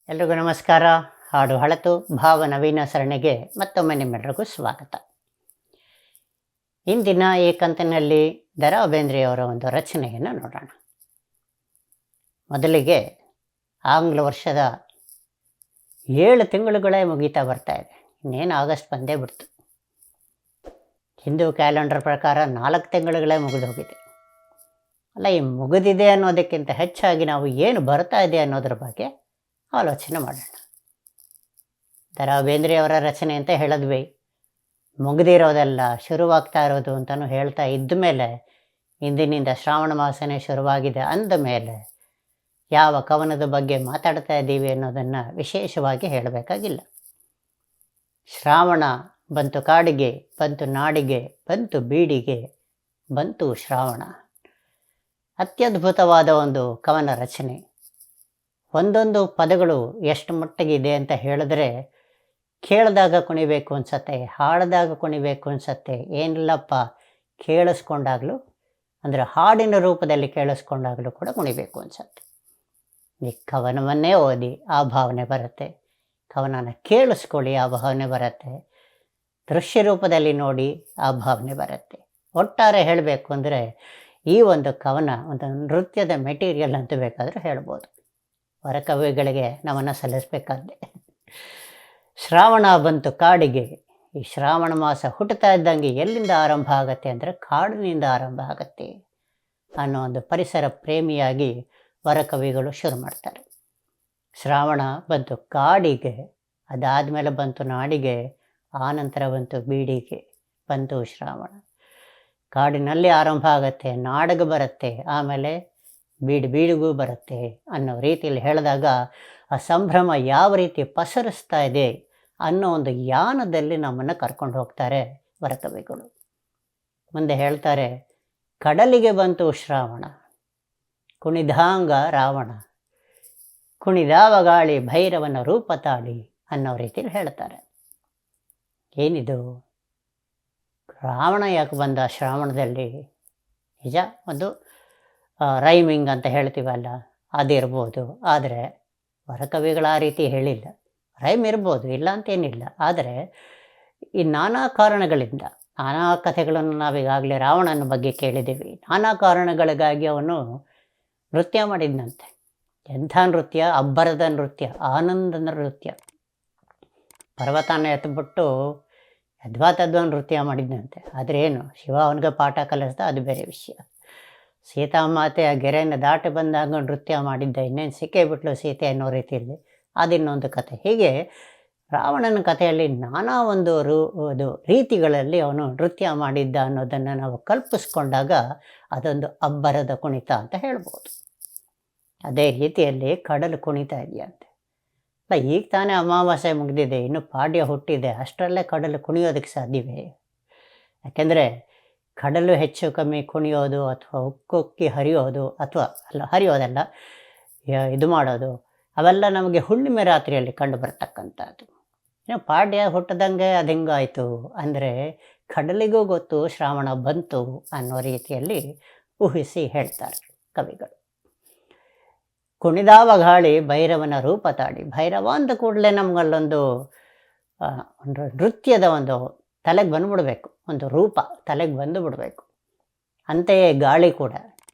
ಎಲ್ರಿಗೂ ನಮಸ್ಕಾರ. ಹಾಡು ಹಳತು ಭಾವ ನವೀನ ಸರಣಿಗೆ ಮತ್ತೊಮ್ಮೆ ನಿಮ್ಮೆಲ್ಲರಿಗೂ ಸ್ವಾಗತ. ಇಂದಿನ ಈ ಕಂತಿನಲ್ಲಿ ದ.ರಾ ಬೇಂದ್ರೆಯವರ ಒಂದು ರಚನೆಯನ್ನು ನೋಡೋಣ. ಮೊದಲಿಗೆ ಆಂಗ್ಲ ವರ್ಷದ 7 ತಿಂಗಳುಗಳೇ ಮುಗೀತಾ ಬರ್ತಾ ಇದೆ. ಇನ್ನೇನು ಆಗಸ್ಟ್ ಬಂದೇ ಬಿಡ್ತು. ಹಿಂದೂ ಕ್ಯಾಲೆಂಡರ್ ಪ್ರಕಾರ 4 ತಿಂಗಳುಗಳೇ ಮುಗಿದು ಹೋಗಿದೆ. ಅಲ್ಲ, ಈ ಮುಗಿದಿದೆ ಅನ್ನೋದಕ್ಕಿಂತ ಹೆಚ್ಚಾಗಿ ನಾವು ಏನು ಬರ್ತಾ ಇದೆ ಅನ್ನೋದ್ರ ಬಗ್ಗೆ ಆಲೋಚನೆ ಮಾಡೋಣ. ದ.ರಾ ಬೇಂದ್ರೆಯವರ ರಚನೆ ಅಂತ ಹೇಳಿದ್ವಿ. ಮುಗಿದಿರೋದೆಲ್ಲ ಶುರುವಾಗ್ತಾ ಇರೋದು ಅಂತಲೂ ಹೇಳ್ತಾ ಇದ್ದ ಮೇಲೆ, ಇಂದಿನಿಂದ ಶ್ರಾವಣ ಮಾಸನೇ ಶುರುವಾಗಿದೆ ಅಂದ ಮೇಲೆ ಯಾವ ಕವನದ ಬಗ್ಗೆ ಮಾತಾಡ್ತಾ ಇದ್ದೀವಿ ಅನ್ನೋದನ್ನು ವಿಶೇಷವಾಗಿ ಹೇಳಬೇಕಾಗಿಲ್ಲ. ಶ್ರಾವಣ ಬಂತು ಕಾಡಿಗೆ, ಬಂತು ನಾಡಿಗೆ, ಬಂತು ಬೀಡಿಗೆ, ಬಂತು ಶ್ರಾವಣ. ಅತ್ಯದ್ಭುತವಾದ ಒಂದು ಕವನ ರಚನೆ. ಒಂದೊಂದು ಪದಗಳು ಎಷ್ಟು ಮಟ್ಟಿಗಿದೆ ಅಂತ ಹೇಳಿದ್ರೆ, ಕೇಳಿದಾಗ ಕುಣಿಬೇಕು ಅನ್ಸತ್ತೆ, ಹಾಡಿದಾಗ ಕುಣಿಬೇಕು ಅನ್ಸತ್ತೆ. ಏನಿಲ್ಲಪ್ಪ, ಕೇಳಿಸ್ಕೊಂಡಾಗಲೂ ಅಂದರೆ ಹಾಡಿನ ರೂಪದಲ್ಲಿ ಕೇಳಿಸ್ಕೊಂಡಾಗಲೂ ಕೂಡ ಕುಣಿಬೇಕು ಅನ್ಸತ್ತೆ. ಈ ಕವನವನ್ನೇ ಓದಿ ಆ ಭಾವನೆ ಬರುತ್ತೆ, ಕವನನ ಕೇಳಿಸ್ಕೊಳ್ಳಿ ಆ ಭಾವನೆ ಬರುತ್ತೆ, ದೃಶ್ಯ ರೂಪದಲ್ಲಿ ನೋಡಿ ಆ ಭಾವನೆ ಬರುತ್ತೆ. ಒಟ್ಟಾರೆ ಹೇಳಬೇಕು ಅಂದರೆ ಈ ಒಂದು ಕವನ ಒಂದು ನೃತ್ಯದ ಮೆಟೀರಿಯಲ್ ಅಂತ ಬೇಕಾದರೂ ಹೇಳ್ಬೋದು. ವರಕವಿಗಳಿಗೆ ನಮ್ಮನ್ನು ಸಲ್ಲಿಸಬೇಕಾದ್ದೆ. ಶ್ರಾವಣ ಬಂತು ಕಾಡಿಗೆ. ಈ ಶ್ರಾವಣ ಮಾಸ ಹುಟ್ಟುತ್ತಾ ಇದ್ದಂಗೆ ಎಲ್ಲಿಂದ ಆರಂಭ ಆಗತ್ತೆ ಅಂದರೆ ಕಾಡಿನಿಂದ ಆರಂಭ ಆಗತ್ತೆ ಅನ್ನೋ ಒಂದು ಪರಿಸರ ಪ್ರೇಮಿಯಾಗಿ ವರಕವಿಗಳು ಶುರು ಮಾಡ್ತಾರೆ. ಶ್ರಾವಣ ಬಂತು ಕಾಡಿಗೆ, ಅದಾದಮೇಲೆ ಬಂತು ನಾಡಿಗೆ, ಆನಂತರ ಬಂತು ಬೀಡಿಗೆ, ಬಂತು ಶ್ರಾವಣ. ಕಾಡಿನಲ್ಲಿ ಆರಂಭ ಆಗತ್ತೆ, ನಾಡಿಗೆ ಬರುತ್ತೆ, ಆಮೇಲೆ ಬೀಡಿಗೂ ಬರುತ್ತೆ ಅನ್ನೋ ರೀತಿಯಲ್ಲಿ ಹೇಳಿದಾಗ ಆ ಸಂಭ್ರಮ ಯಾವ ರೀತಿ ಪಸರಿಸ್ತಾ ಇದೆ ಅನ್ನೋ ಒಂದು ಯಾನದಲ್ಲಿ ನಮ್ಮನ್ನು ಕರ್ಕೊಂಡು ಹೋಗ್ತಾರೆ ವರಕವಿಗಳು. ಮುಂದೆ ಹೇಳ್ತಾರೆ, ಕಡಲಿಗೆ ಬಂತು ಶ್ರಾವಣ, ಕುಣಿದಾಂಗ ರಾವಣ, ಕುಣಿದಾವ ಗಾಳಿ ಭೈರವನ ರೂಪ ತಾಳಿ ಅನ್ನೋ ರೀತಿಯಲ್ಲಿ ಹೇಳ್ತಾರೆ. ಏನಿದು ರಾವಣ ಯಾಕೆ ಬಂದ ಶ್ರಾವಣದಲ್ಲಿ? ನಿಜ, ಒಂದು ರೈಮಿಂಗ್ ಅಂತ ಹೇಳ್ತೀವಲ್ಲ, ಅದಿರ್ಬೋದು. ಆದರೆ ವರಕವಿಗಳು ಆ ರೀತಿ ಹೇಳಿಲ್ಲ. ರೈಮ್ ಇರ್ಬೋದು, ಇಲ್ಲ ಅಂತೇನಿಲ್ಲ. ಆದರೆ ಈ ನಾನಾ ಕಾರಣಗಳಿಂದ, ನಾನಾ ಕಥೆಗಳನ್ನು ನಾವೀಗಾಗಲೇ ರಾವಣನ ಬಗ್ಗೆ ಕೇಳಿದ್ದೀವಿ. ನಾನಾ ಕಾರಣಗಳಿಗಾಗಿ ಅವನು ನೃತ್ಯ ಮಾಡಿದ್ದಂತೆ. ಎಂಥ ನೃತ್ಯ! ಅಬ್ಬರದ ನೃತ್ಯ, ಆನಂದದ ನೃತ್ಯ. ಪರ್ವತನ ಎತ್ಬಿಟ್ಟು ಯದ್ವಾ ನೃತ್ಯ ಮಾಡಿದ್ದಂತೆ. ಆದರೆ ಏನು, ಶಿವ ಅವನಿಗೆ ಪಾಠ ಕಲಿಸ್ದ, ಅದು ಬೇರೆ ವಿಷಯ. ಸೀತಾಮಾತೆ ಆ ಗೆರೆಯನ್ನು ದಾಟಿ ಬಂದಾಗ ನೃತ್ಯ ಮಾಡಿದ್ದ, ಇನ್ನೇನು ಸಿಕ್ಕೇ ಬಿಟ್ಲು ಸೀತೆ ಅನ್ನೋ ರೀತಿಯಲ್ಲಿ, ಅದಿನ್ನೊಂದು ಕಥೆ. ಹೀಗೆ ರಾವಣನ ಕಥೆಯಲ್ಲಿ ನಾನಾ ಒಂದು ರೀತಿಗಳಲ್ಲಿ ಅವನು ನೃತ್ಯ ಮಾಡಿದ್ದ ಅನ್ನೋದನ್ನು ನಾವು ಕಲ್ಪಿಸ್ಕೊಂಡಾಗ ಅದೊಂದು ಅಬ್ಬರದ ಕುಣಿತ ಅಂತ ಹೇಳ್ಬೋದು. ಅದೇ ರೀತಿಯಲ್ಲಿ ಕಡಲು ಕುಣಿತಾ ಇದೆಯಂತೆ. ಅಲ್ಲ, ಈಗ ತಾನೇ ಅಮಾವಾಸ್ಯೆ ಮುಗಿದಿದೆ, ಇನ್ನು ಪಾಡ್ಯ ಹುಟ್ಟಿದೆ, ಅಷ್ಟರಲ್ಲೇ ಕಡಲು ಕುಣಿಯೋದಕ್ಕೆ ಸಾಧ್ಯವೇ? ಯಾಕೆಂದರೆ ಕಡಲು ಹೆಚ್ಚು ಕಮ್ಮಿ ಕುಣಿಯೋದು ಅಥವಾ ಉಕ್ಕುಕ್ಕಿ ಹರಿಯೋದು, ಅಥವಾ ಹರಿಯೋದಲ್ಲ, ಇದು ಮಾಡೋದು, ಅವೆಲ್ಲ ನಮಗೆ ಹುಣ್ಣಿಮೆ ರಾತ್ರಿಯಲ್ಲಿ ಕಂಡು ಬರ್ತಕ್ಕಂಥದ್ದು. ಪಾಡ್ಯ ಹುಟ್ಟದಂಗೆ ಅದು ಹೆಂಗಾಯಿತು ಅಂದರೆ ಕಡಲಿಗೂ ಗೊತ್ತು ಶ್ರಾವಣ ಬಂತು ಅನ್ನೋ ರೀತಿಯಲ್ಲಿ ಊಹಿಸಿ ಹೇಳ್ತಾರೆ ಕವಿಗಳು. ಕುಣಿದಾವ ಗಾಳಿ ಭೈರವನ ರೂಪ ತಾಳಿ. ಭೈರವ ಅಂದ ಕೂಡಲೇ ನಮಗಲ್ಲೊಂದು ನೃತ್ಯದ ಒಂದು ತಲೆಗೆ ಬಂದುಬಿಡ್ಬೇಕು, ಒಂದು ರೂಪ ತಲೆಗೆ ಬಂದು ಬಿಡಬೇಕು. ಅಂತೆಯೇ ಗಾಳಿ ಕೂಡ,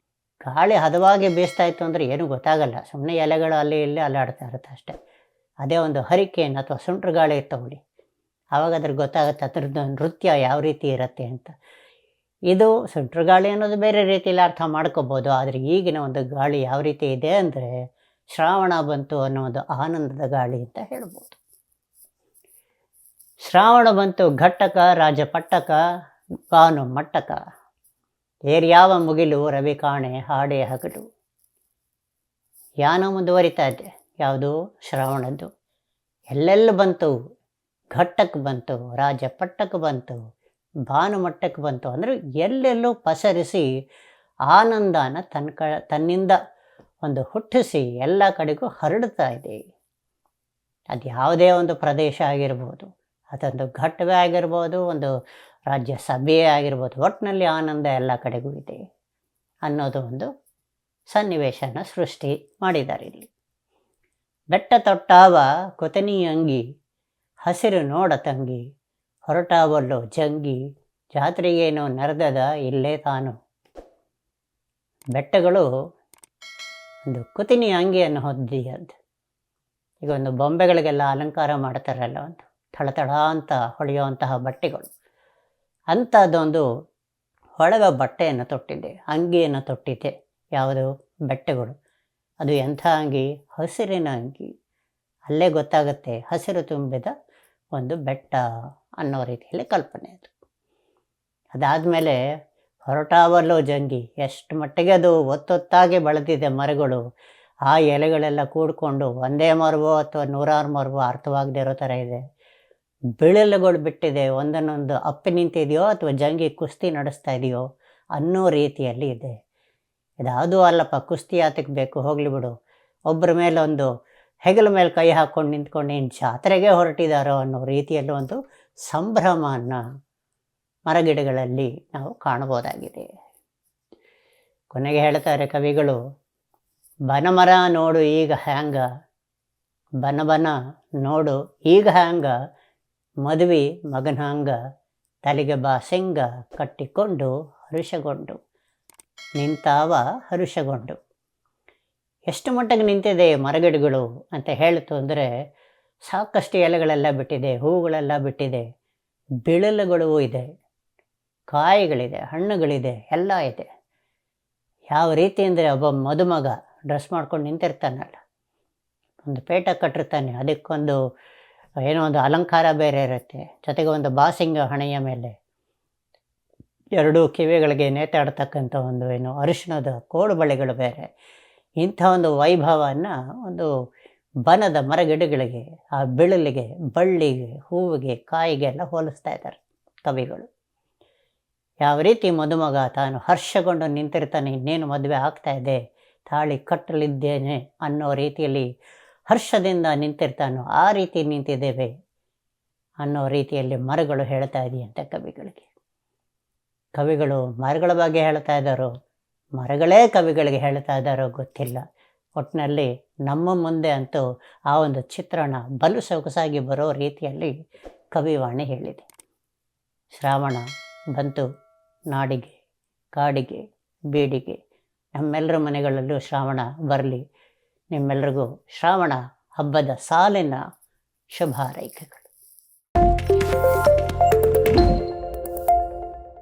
ಗಾಳಿ ಹದವಾಗಿ ಬೀಸ್ತಾ ಇತ್ತು ಅಂದರೆ ಏನೂ ಗೊತ್ತಾಗಲ್ಲ, ಸುಮ್ಮನೆ ಎಲೆಗಳು ಅಲ್ಲಿ ಇಲ್ಲಿ ಅಲ್ಲಾಡ್ತಾ ಇರುತ್ತೆ ಅಷ್ಟೇ. ಅದೇ ಒಂದು ಹರಿಕೇನ್ ಅಥವಾ ಸುಂಟ್ರ ಗಾಳಿ ತಗೊಳ್ಳಿ, ಆವಾಗ ಅದ್ರಿಗೆ ಗೊತ್ತಾಗುತ್ತೆ ಅದ್ರದ್ದು ನೃತ್ಯ ಯಾವ ರೀತಿ ಇರುತ್ತೆ ಅಂತ. ಇದು ಸುಂಟ್ರ ಗಾಳಿ ಅನ್ನೋದು ಬೇರೆ ರೀತಿಯಲ್ಲಿ ಅರ್ಥ ಮಾಡ್ಕೋಬೋದು. ಆದರೆ ಈಗಿನ ಒಂದು ಗಾಳಿ ಯಾವ ರೀತಿ ಇದೆ ಅಂದರೆ ಶ್ರಾವಣ ಬಂತು ಅನ್ನೋ ಒಂದು ಆನಂದದ ಗಾಳಿ ಅಂತ ಹೇಳ್ಬೋದು. ಶ್ರಾವಣ ಬಂತು ಘಟ್ಟಕ ರಾಜ ಪಟ್ಟಕ ಬಾನು ಮಟ್ಟಕ, ಏರ್ಯಾವ ಮುಗಿಲು ರವಿ ಕಾಣೆ ಹಾಡೇ ಹಗಲು. ಯಾನ ಮುಂದುವರಿತಾ ಇದೆ, ಯಾವುದು ಶ್ರಾವಣದ್ದು. ಎಲ್ಲೆಲ್ಲಿ ಬಂತು, ಘಟ್ಟಕ್ಕೆ ಬಂತು, ರಾಜ ಪಟ್ಟಕ್ಕೆ ಬಂತು, ಭಾನುಮಟ್ಟಕ್ಕೆ ಬಂತು, ಅಂದರೆ ಎಲ್ಲೆಲ್ಲೂ ಪಸರಿಸಿ ಆನಂದನ ತನ್ನಿಂದ ಒಂದು ಹುಟ್ಟಿಸಿ ಎಲ್ಲ ಕಡೆಗೂ ಹರಡ್ತಾ ಇದೆ. ಅದು ಯಾವುದೇ ಒಂದು ಪ್ರದೇಶ ಆಗಿರ್ಬೋದು, ಅದೊಂದು ಘಟ್ಟವೇ ಆಗಿರ್ಬೋದು, ಒಂದು ರಾಜ್ಯ ಸಭೆಯೇ ಆಗಿರ್ಬೋದು, ಒಟ್ಟಿನಲ್ಲಿ ಆನಂದ ಎಲ್ಲ ಕಡೆಗೂ ಇದೆ ಅನ್ನೋದು ಒಂದು ಸನ್ನಿವೇಶನ ಸೃಷ್ಟಿ ಮಾಡಿದ್ದಾರೆ ಇಲ್ಲಿ. ಬೆಟ್ಟ ತೊಟ್ಟಾವ ಕೊತನಿ ಅಂಗಿ, ಹಸಿರು ನೋಡ ತಂಗಿ, ಹೊರಟಾವಲ್ಲೋ ಜಂಗಿ, ಜಾತ್ರೆಗೇನೋ ನೆರೆದದ ಇಲ್ಲೇ ತಾನು. ಬೆಟ್ಟಗಳು ಒಂದು ಕುತಿನಿ ಅಂಗಿಯನ್ನು ಹೊಂದಿದ್ದು. ಈಗ ಒಂದು ಬೊಂಬೆಗಳಿಗೆಲ್ಲ ಅಲಂಕಾರ ಮಾಡ್ತಾರಲ್ಲ, ಒಂದು ಥಳಥಳ ಅಂತ ಹೊಳೆಯುವಂತಹ ಬಟ್ಟೆಗಳು, ಅಂಥದ್ದೊಂದು ಹೊಳಗ ಬಟ್ಟೆಯನ್ನು ತೊಟ್ಟಿದ್ದೆ, ಅಂಗಿಯನ್ನು ತೊಟ್ಟಿದ್ದೆ. ಯಾವುದು? ಬೆಟ್ಟಗಳು. ಅದು ಎಂಥ ಅಂಗಿ? ಹಸಿರಿನ ಅಂಗಿ. ಅಲ್ಲೇ ಗೊತ್ತಾಗುತ್ತೆ ಹಸಿರು ತುಂಬಿದ ಒಂದು ಬೆಟ್ಟ ಅನ್ನೋ ರೀತಿಯಲ್ಲಿ ಕಲ್ಪನೆ ಅದು. ಅದಾದಮೇಲೆ ಹೊರಟಾವಲ್ಲೋ ಜಂಗಿ, ಎಷ್ಟು ಮಟ್ಟಿಗೆ ಅದು ಒತ್ತೊತ್ತಾಗಿ ಬೆಳೆದಿದೆ ಮರಗಳು. ಆ ಎಲೆಗಳೆಲ್ಲ ಕೂಡಿಕೊಂಡು ಒಂದೇ ಮರವೋ ಅಥವಾ ನೂರಾರು ಮರವೋ ಅರ್ಥವಾಗದೇ ಇರೋ ಥರ ಇದೆ. ಬಿಳಿಲುಗಳು ಬಿಟ್ಟಿದೆ, ಒಂದನ್ನೊಂದು ಅಪ್ಪಿ ನಿಂತಿದೆಯೋ ಅಥವಾ ಜಂಗಿ ಕುಸ್ತಿ ನಡೆಸ್ತಾ ಇದೆಯೋ ಅನ್ನೋ ರೀತಿಯಲ್ಲಿ ಇದೆ. ಇದಾವುದೂ ಅಲ್ಲಪ್ಪ, ಕುಸ್ತಿ ಯಾತಕ್ಕೆ ಬೇಕು, ಹೋಗಲಿ ಬಿಡು, ಒಬ್ಬರ ಮೇಲೆ ಒಂದು ಹೆಗಲ ಮೇಲೆ ಕೈ ಹಾಕ್ಕೊಂಡು ನಿಂತ್ಕೊಂಡು ಏನು ಜಾತ್ರೆಗೆ ಹೊರಟಿದ್ದಾರೋ ಅನ್ನೋ ರೀತಿಯಲ್ಲಿ ಒಂದು ಸಂಭ್ರಮವನ್ನು ಮರಗಿಡಗಳಲ್ಲಿ ನಾವು ಕಾಣಬಹುದಾಗಿದೆ. ಕೊನೆಗೆ ಹೇಳ್ತಾರೆ ಕವಿಗಳು, ಬನಮರ ನೋಡು ಈಗ ಹ್ಯಾಂಗ, ಬನ ನೋಡು ಈಗ ಹ್ಯಾಂಗ, ಮದುವೆ ಮಗನಂಗ, ತಲೆಗೆ ಬಾ ಸಿಂಗ ಕಟ್ಟಿಕೊಂಡು ಹರುಷಗೊಂಡು, ನಿಂತಾವ ಹರುಷಗೊಂಡು. ಎಷ್ಟು ಮಟ್ಟಿಗೆ ನಿಂತಿದೆ ಮರಗಿಡಗಳು ಅಂತ ಹೇಳ್ತು ಅಂದರೆ, ಸಾಕಷ್ಟು ಎಲೆಗಳೆಲ್ಲ ಬಿಟ್ಟಿದೆ, ಹೂಗಳೆಲ್ಲ ಬಿಟ್ಟಿದೆ, ಬಿಳಲುಗಳು ಇದೆ, ಕಾಯಿಗಳಿದೆ, ಹಣ್ಣುಗಳಿದೆ, ಎಲ್ಲ ಇದೆ. ಯಾವ ರೀತಿ ಅಂದರೆ, ಒಬ್ಬ ಮದುಮಗ ಡ್ರೆಸ್ ಮಾಡ್ಕೊಂಡು ನಿಂತಿರ್ತಾನಲ್ಲ, ಒಂದು ಪೇಟ ಕಟ್ಟಿರ್ತಾನೆ, ಅದಕ್ಕೊಂದು ಏನೋ ಒಂದು ಅಲಂಕಾರ ಬೇರೆ ಇರುತ್ತೆ, ಜೊತೆಗೆ ಒಂದು ಬಾಸಿಂಗ ಹಣೆಯ ಮೇಲೆ, ಎರಡೂ ಕಿವಿಗಳಿಗೆ ನೇತಾಡ್ತಕ್ಕಂಥ ಒಂದು ಏನು ಅರಿಶಿಣದ ಕೋಡು ಬಳೆಗಳು ಬೇರೆ. ಇಂಥ ಒಂದು ವೈಭವವನ್ನು ಒಂದು ಬನದ ಮರಗಿಡಗಳಿಗೆ, ಆ ಬಿಳಲಿಗೆ, ಬಳ್ಳಿಗೆ, ಹೂವಿಗೆ, ಕಾಯಿಗೆ ಎಲ್ಲ ಹೋಲಿಸ್ತಾ ಇದ್ದಾರೆ ಕವಿಗಳು. ಯಾವ ರೀತಿ ಮದುಮಗ ತಾನು ಹರ್ಷಗೊಂಡು ನಿಂತಿರ್ತಾನೆ, ಇನ್ನೇನು ಮದುವೆ ಆಗ್ತಾ ಇದೆ, ತಾಳಿ ಕಟ್ಟಲಿದ್ದೇನೆ ಅನ್ನೋ ರೀತಿಯಲ್ಲಿ ಹರ್ಷದಿಂದ ನಿಂತಿರ್ತಾನೋ ಆ ರೀತಿ ನಿಂತಿದ್ದೇವೆ ಅನ್ನೋ ರೀತಿಯಲ್ಲಿ ಮರಗಳು ಹೇಳ್ತಾ ಇದೆಯಂತೆ ಕವಿಗಳಿಗೆ. ಕವಿಗಳು ಮರಗಳ ಬಗ್ಗೆ ಹೇಳ್ತಾ ಇದ್ದಾರೋ, ಮರಗಳೇ ಕವಿಗಳಿಗೆ ಹೇಳ್ತಾ ಇದ್ದಾರೋ ಗೊತ್ತಿಲ್ಲ. ಒಟ್ಟಿನಲ್ಲಿ ನಮ್ಮ ಮುಂದೆ ಅಂತೂ ಆ ಒಂದು ಚಿತ್ರಣ ಬಲು ಸೊಗಸಾಗಿ ಬರೋ ರೀತಿಯಲ್ಲಿ ಕವಿವಾಣಿ ಹೇಳಿದೆ. ಶ್ರಾವಣ ಬಂತು, ನಾಡಿಗೆ, ಕಾಡಿಗೆ, ಬೀಡಿಗೆ, ನಮ್ಮೆಲ್ಲರ ಮನೆಗಳಲ್ಲೂ ಶ್ರಾವಣ ಬರಲಿ. ನಿಮ್ಮೆಲ್ಲರಿಗೂ ಶ್ರಾವಣ ಹಬ್ಬದ ಸಾಲಿನ ಶುಭ ಹಾರೈಕೆಗಳು.